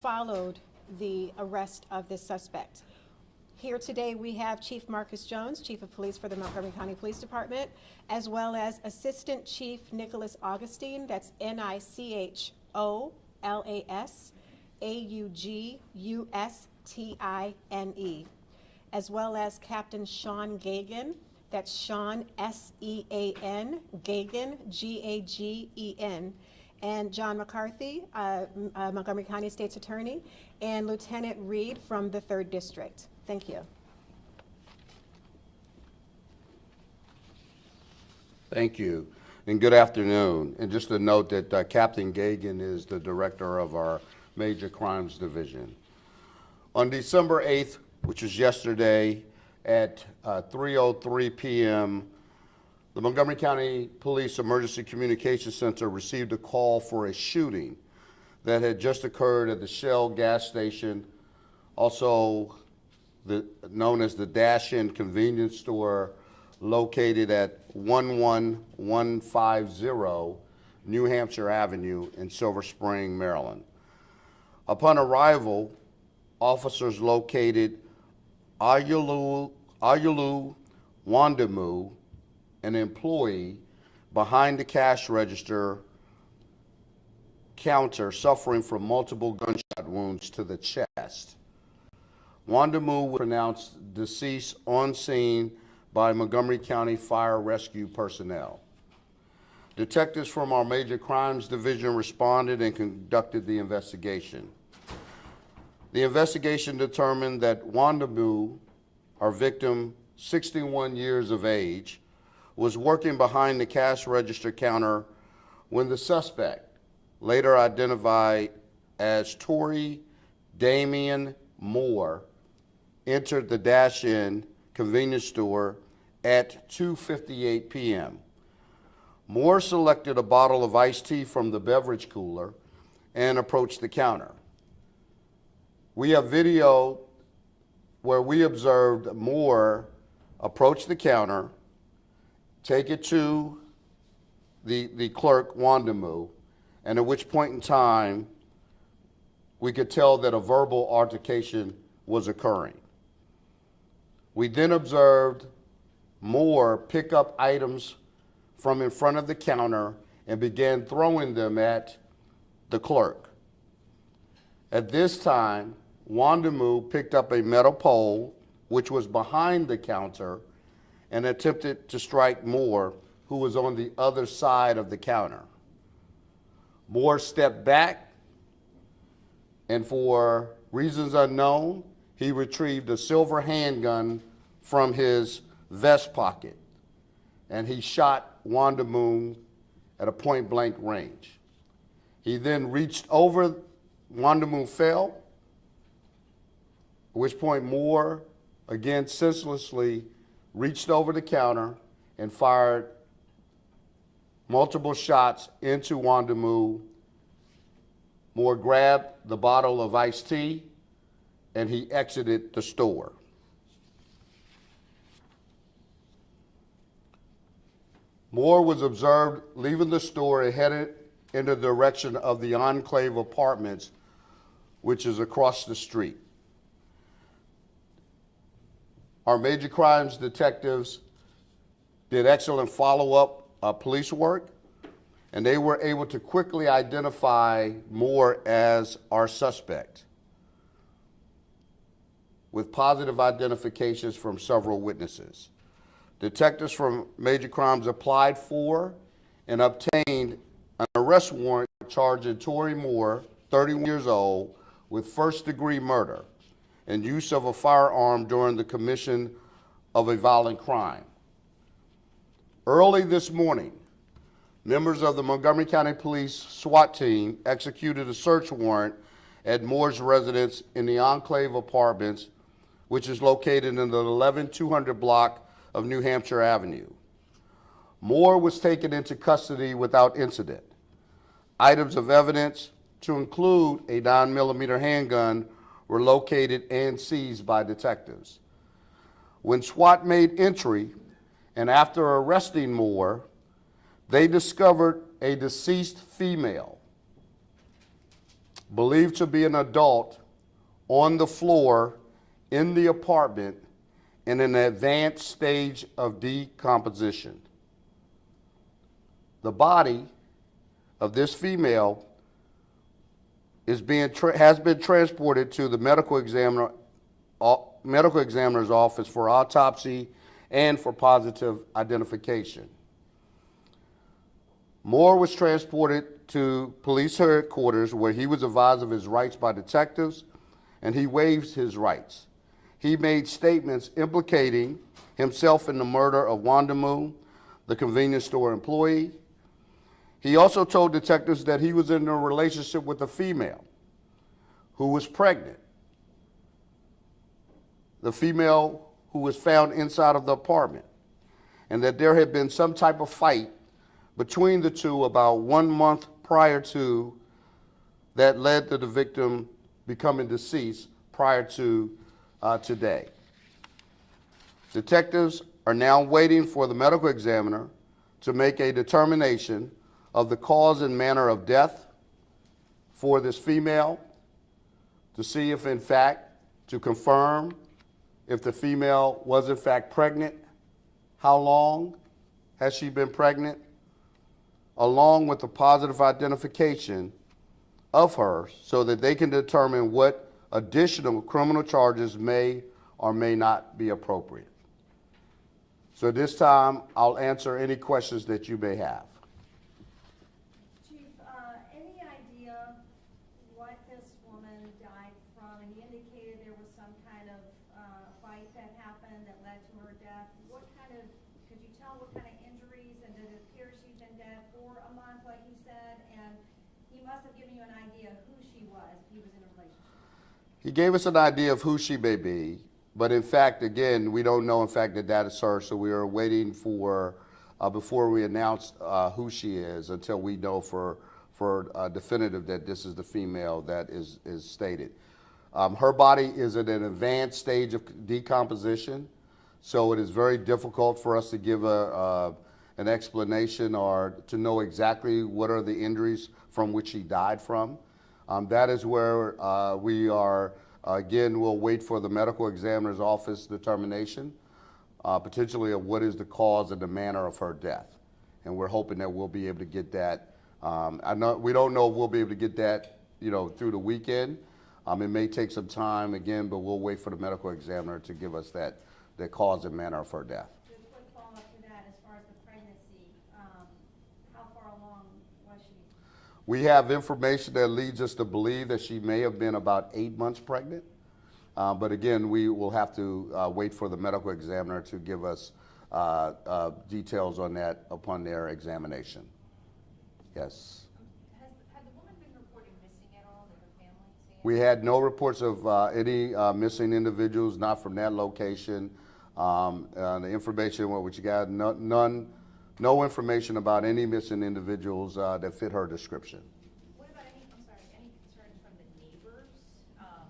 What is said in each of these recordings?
followed the arrest of this suspect. Here today we have Chief Marcus Jones, Chief of Police for the Montgomery County Police Department, as well as Assistant Chief Nicholas Augustine, that's NICHOLASAUGUSTINE, as well as Captain Sean Gagan, that's Sean S-E-A-N, Gagan, G-A-G-E-N, and John McCarthy, Montgomery County State's Attorney, and Lieutenant Reed from the 3rd District. Thank you. Thank you, and good afternoon. And just a note that Captain Gagan is the director of our Major Crimes Division. On December 8th, which was yesterday at 3:03 p.m., the Montgomery County Police Emergency Communications Center received a call for a shooting that had just occurred at the Shell gas station, also known as the Dash-In convenience store, located at 11150 New Hampshire Avenue in Silver Spring, Maryland. Upon arrival, officers located Ayulu Wandamu, an employee, behind the cash register counter suffering from multiple gunshot wounds to the chest. Wandamu was pronounced deceased on scene by Montgomery County Fire Rescue personnel. Detectives from our Major Crimes Division responded and conducted the investigation. The investigation determined that Wandamu, our victim, 61 years of age, was working behind the cash register counter when the suspect, later identified as Torrey Damian Moore, entered the Dash-In convenience store at 2:58 p.m. Moore selected a bottle of iced tea from the beverage cooler and approached the counter. We have video where we observed Moore approach the counter, take it to the clerk, Wandamu, and at which point in time we could tell that a verbal altercation was occurring. We then observed Moore pick up items from in front of the counter and began throwing them at the clerk. At this time, Wandamu picked up a metal pole, which was behind the counter, and attempted to strike Moore, who was on the other side of the counter. Moore stepped back, and for reasons unknown, he retrieved a silver handgun from his vest pocket, and he shot Wandamu at a point-blank range. He then reached over, Wandamu fell, at which point Moore, again senselessly, reached over the counter and fired multiple shots into Wandamu. Moore grabbed the bottle of iced tea and he exited the store. Moore was observed leaving the store and headed in the direction of the Enclave Apartments, which is across the street. Our major crimes detectives did excellent follow-up police work, and they were able to quickly identify Moore as our suspect, with positive identifications from several witnesses. Detectives from Major Crimes applied for and obtained an arrest warrant charging Torrey Moore, 31 years old, with first-degree murder and use of a firearm during the commission of a violent crime. Early this morning, members of the Montgomery County Police SWAT team executed a search warrant at Moore's residence in the Enclave Apartments, which is located in the 11200 block of New Hampshire Avenue. Moore was taken into custody without incident. Items of evidence, to include a 9mm handgun, were located and seized by detectives. When SWAT made entry, and after arresting Moore, they discovered a deceased female believed to be an adult, on the floor in the apartment in an advanced stage of decomposition. The body of this female has been transported to the medical examiner's office for autopsy and for positive identification. Moore was transported to police headquarters where he was advised of his rights by detectives, and he waived his rights. He made statements implicating himself in the murder of Wanda Moore, the convenience store employee. He also told detectives that he was in a relationship with a female who was pregnant. The female who was found inside of the apartment, and that there had been some type of fight between the two about 1 month prior to that led to the victim becoming deceased prior to today. Detectives are now waiting for the medical examiner to make a determination of the cause and manner of death for this female, to see if in fact, to confirm if the female was in fact pregnant, how long has she been pregnant, along with the positive identification of her so that they can determine what additional criminal charges may or may not be appropriate. So this time, I'll answer any questions that you may have. Chief, any idea what this woman died from? And he indicated there was some kind of fight that happened that led to her death. What kind of, could you tell what kind of injuries, and did it appear she's been dead for a month, like he said? And he must have given you an idea of who she was if he was in a relationship. He gave us an idea of who she may be, but in fact, again, we don't know in fact that that is her, so we are waiting for, before we announce who she is, until we know for definitive that this is the female that is stated. Her body is at an advanced stage of decomposition, so it is very difficult for us to give an explanation or to know exactly what are the injuries from which she died from. That is where we are, again, we'll wait for the medical examiner's office determination, potentially of what is the cause and the manner of her death. And we're hoping that we'll be able to get that. We don't know if we'll be able to get that, through the weekend. It may take some time again, but we'll wait for the medical examiner to give us that cause and manner of her death. Just a quick follow-up to that, as far as the pregnancy, how far along was she? We have information that leads us to believe that she may have been about 8 months pregnant. But again, we will have to wait for the medical examiner to give us details on that upon their examination. Yes. Had the woman been reported missing at all? Did her family say it? We had no reports of any missing individuals, not from that location. The information, what you got, no information about any missing individuals that fit her description. What about any concerns from the neighbors of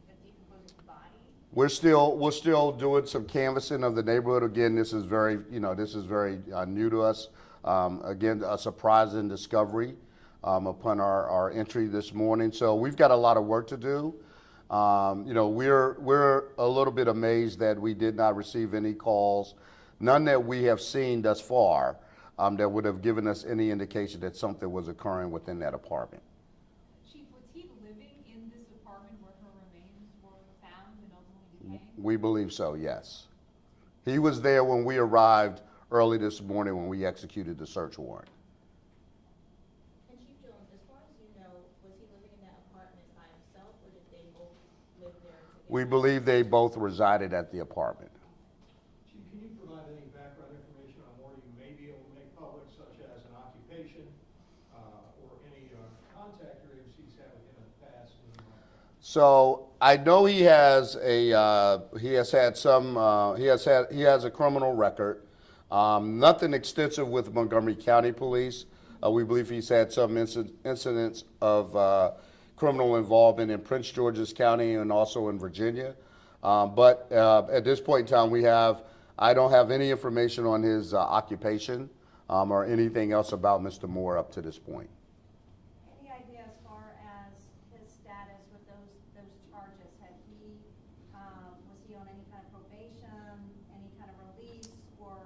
the decomposing body? We're still doing some canvassing of the neighborhood. Again, this is very new to us. Again, a surprising discovery upon our entry this morning. So we've got a lot of work to do. We're a little bit amazed that we did not receive any calls, none that we have seen thus far, that would have given us any indication that something was occurring within that apartment. Chief, was he living in this apartment where her remains were found and ultimately decaying? We believe so, yes. He was there when we arrived early this morning when we executed the search warrant. And Chief Jones, as far as you know, was he living in that apartment by himself, or did they both live there together? We believe they both resided at the apartment. Chief, can you provide any background information on what you may be able to make public, such as an occupation or any contact your agencies had with him in the past? So I know he has a criminal record. Nothing extensive with Montgomery County Police. We believe he's had some incidents of criminal involvement in Prince George's County and also in Virginia. But at this point in time, I don't have any information on his occupation or anything else about Mr. Moore up to this point. Any idea as far Was he on any kind of probation, any kind of release, or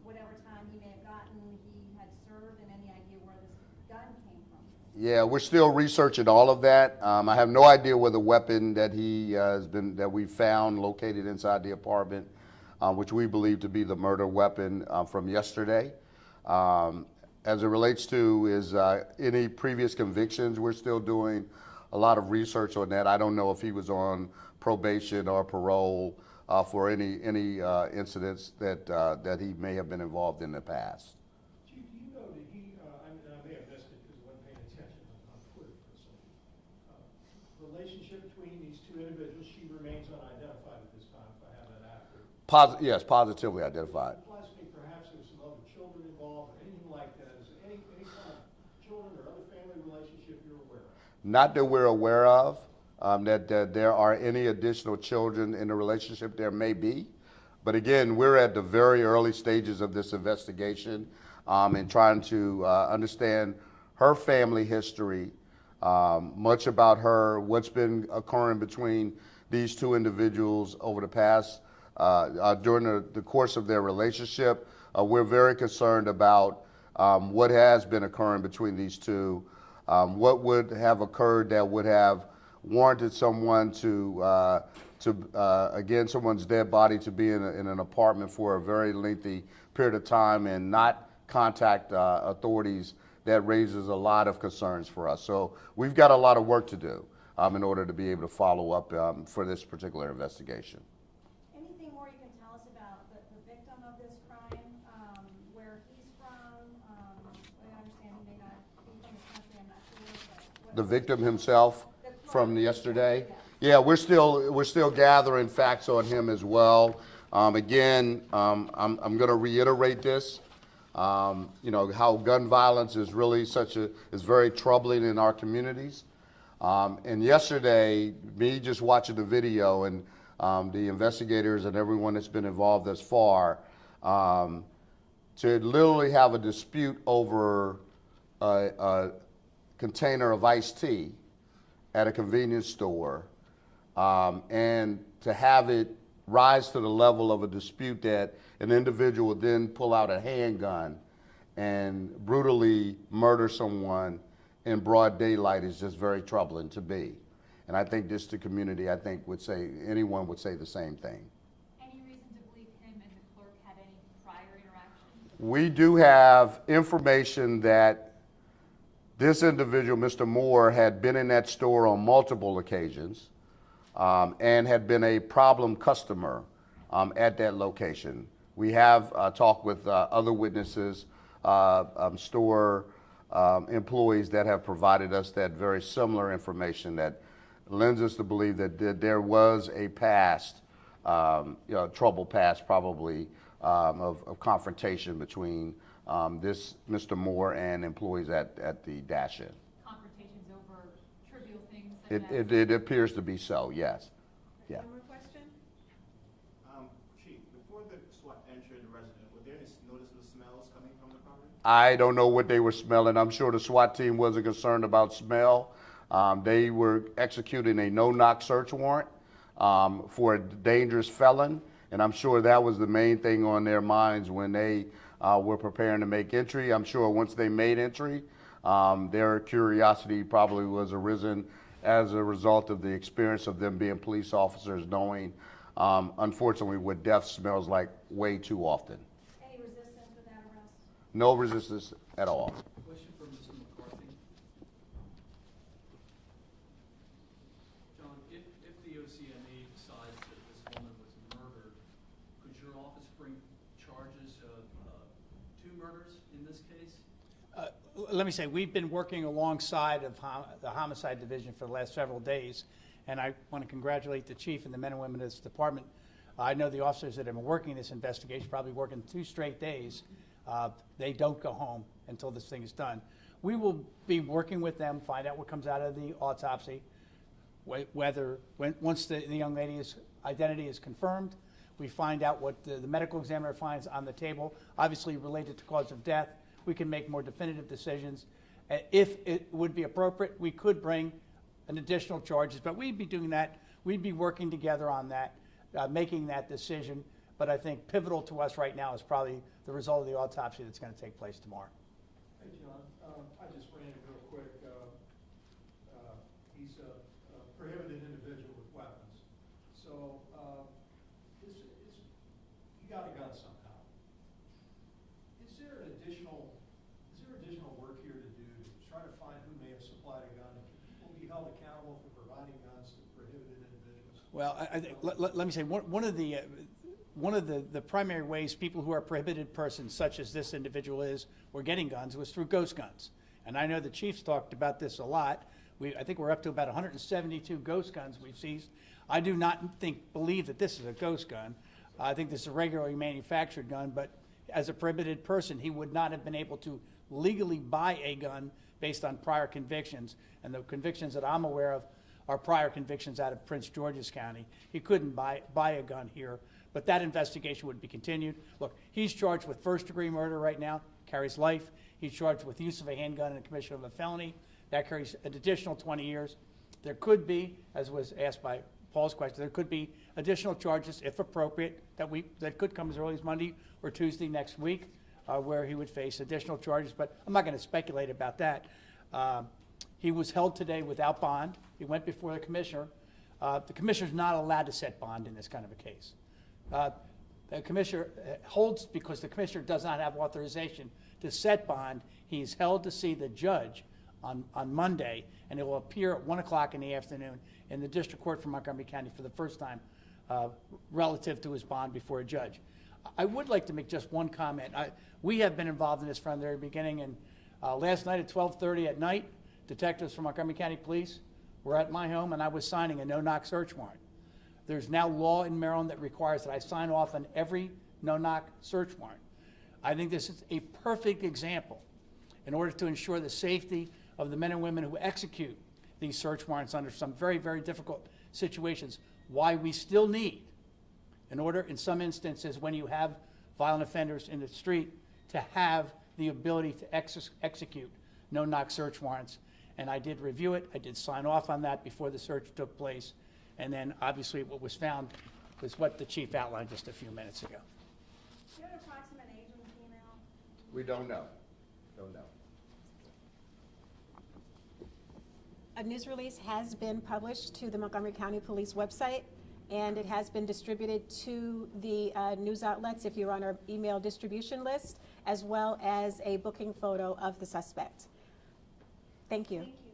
whatever time he may have gotten, he had served, and any idea where this gun came from? Yeah, we're still researching all of that. I have no idea where the weapon that that we found located inside the apartment, which we believe to be the murder weapon from yesterday. As it relates to any previous convictions, we're still doing a lot of research on that. I don't know if he was on probation or parole for any incidents that he may have been involved in the past. Chief, do you know that he, I may have missed it because I wasn't paying attention on Twitter for a second. Relationship between these two individuals, she remains unidentified at this time, if I have that accurate. Yes, positively identified. Implies to me perhaps there's some other children involved or anything like that. Is there any kind of children or other family relationship you're aware of? Not that we're aware of, that there are any additional children in the relationship. There may be. But again, we're at the very early stages of this investigation and trying to understand her family history, much about her, what's been occurring between these two individuals over the past, during the course of their relationship. We're very concerned about what has been occurring between these two, what would have occurred that would have warranted someone again, someone's dead body to be in an apartment for a very lengthy period of time and not contact authorities. That raises a lot of concerns for us. So we've got a lot of work to do in order to be able to follow up for this particular investigation. Anything more you can tell us about the victim of this crime, where he's from? I understand he may not be from this country, I'm not sure, but. The victim himself from yesterday? Yeah, we're still gathering facts on him as well. Again, I'm going to reiterate this. How gun violence is really is very troubling in our communities. And yesterday, me just watching the video and the investigators and everyone that's been involved thus far, to literally have a dispute over a container of iced tea at a convenience store, and to have it rise to the level of a dispute that an individual would then pull out a handgun and brutally murder someone in broad daylight is just very troubling to me. And I think the community, anyone would say the same thing. Any reason to believe him and the clerk had any prior interaction? We do have information that this individual, Mr. Moore, had been in that store on multiple occasions and had been a problem customer at that location. We have talked with other witnesses, store employees that have provided us that very similar information that lends us to believe that there was a past, troubled past probably, of confrontation between this Mr. Moore and employees at the Dash-In. Confrontations over trivial things? It appears to be so, yes. Yeah. One more question? Chief, before the SWAT entered the residence, were there any noticeable smells coming from the property? I don't know what they were smelling. I'm sure the SWAT team wasn't concerned about smell. They were executing a no-knock search warrant for a dangerous felon, and I'm sure that was the main thing on their minds when they were preparing to make entry. I'm sure once they made entry, their curiosity probably was arisen as a result of the experience of them being police officers, knowing, unfortunately, what death smells like way too often. Any resistance with that arrest? No resistance at all. Question for Mr. McCarthy. John, if the OCME decides that this woman was murdered, could your office bring charges of two murders in this case? Let me say, we've been working alongside of the homicide division for the last several days, and I want to congratulate the chief and the men and women of this department. I know the officers that have been working this investigation, probably working 2 straight days. They don't go home until this thing is done. We will be working with them, find out what comes out of the autopsy, once the young lady's identity is confirmed, we find out what the medical examiner finds on the table, obviously related to cause of death. We can make more definitive decisions. If it would be appropriate, we could bring an additional charges, but we'd be doing that. We'd be working together on that, making that decision. But I think pivotal to us right now is probably the result of the autopsy that's going to take place tomorrow. Hey, John, I just ran it real quick. He's a prohibited individual with weapons. So, he got a gun somehow. Is there additional work here to do to try to find who may have supplied a gun? And can people be held accountable for providing guns to prohibited individuals? Well, I think, let me say, one of the primary ways people who are prohibited persons, such as this individual is, were getting guns was through ghost guns. And I know the chief's talked about this a lot. I think we're up to about 172 ghost guns we've seized. I do not believe that this is a ghost gun. I think this is a regularly manufactured gun, but as a prohibited person, he would not have been able to legally buy a gun based on prior convictions. And the convictions that I'm aware of are prior convictions out of Prince George's County. He couldn't buy a gun here, but that investigation would be continued. Look, he's charged with first-degree murder right now, carries life. He's charged with use of a handgun and commission of a felony. That carries an additional 20 years. There could be, as was asked by Paul's question, there could be additional charges, if appropriate, that could come as early as Monday or Tuesday next week, where he would face additional charges, but I'm not going to speculate about that. He was held today without bond. He went before the commissioner. The commissioner's not allowed to set bond in this kind of a case. The commissioner holds, because the commissioner does not have authorization to set bond, he's held to see the judge on Monday, and it will appear at 1 o'clock in the afternoon in the district court for Montgomery County for the first time relative to his bond before a judge. I would like to make just one comment. We have been involved in this from the very beginning, and last night at 12:30 at night, detectives from Montgomery County Police were at my home, and I was signing a no-knock search warrant. There's now law in Maryland that requires that I sign off on every no-knock search warrant. I think this is a perfect example in order to ensure the safety of the men and women who execute these search warrants under some very, very difficult situations, why we still need, in order, in some instances, when you have violent offenders in the street, to have the ability to execute no-knock search warrants. And I did review it. I did sign off on that before the search took place. And then, obviously, what was found was what the chief outlined just a few minutes ago. Do you have an approximate age of the female? We don't know. Don't know. A news release has been published to the Montgomery County Police website, and it has been distributed to the news outlets if you're on our email distribution list, as well as a booking photo of the suspect. Thank you. Thank you.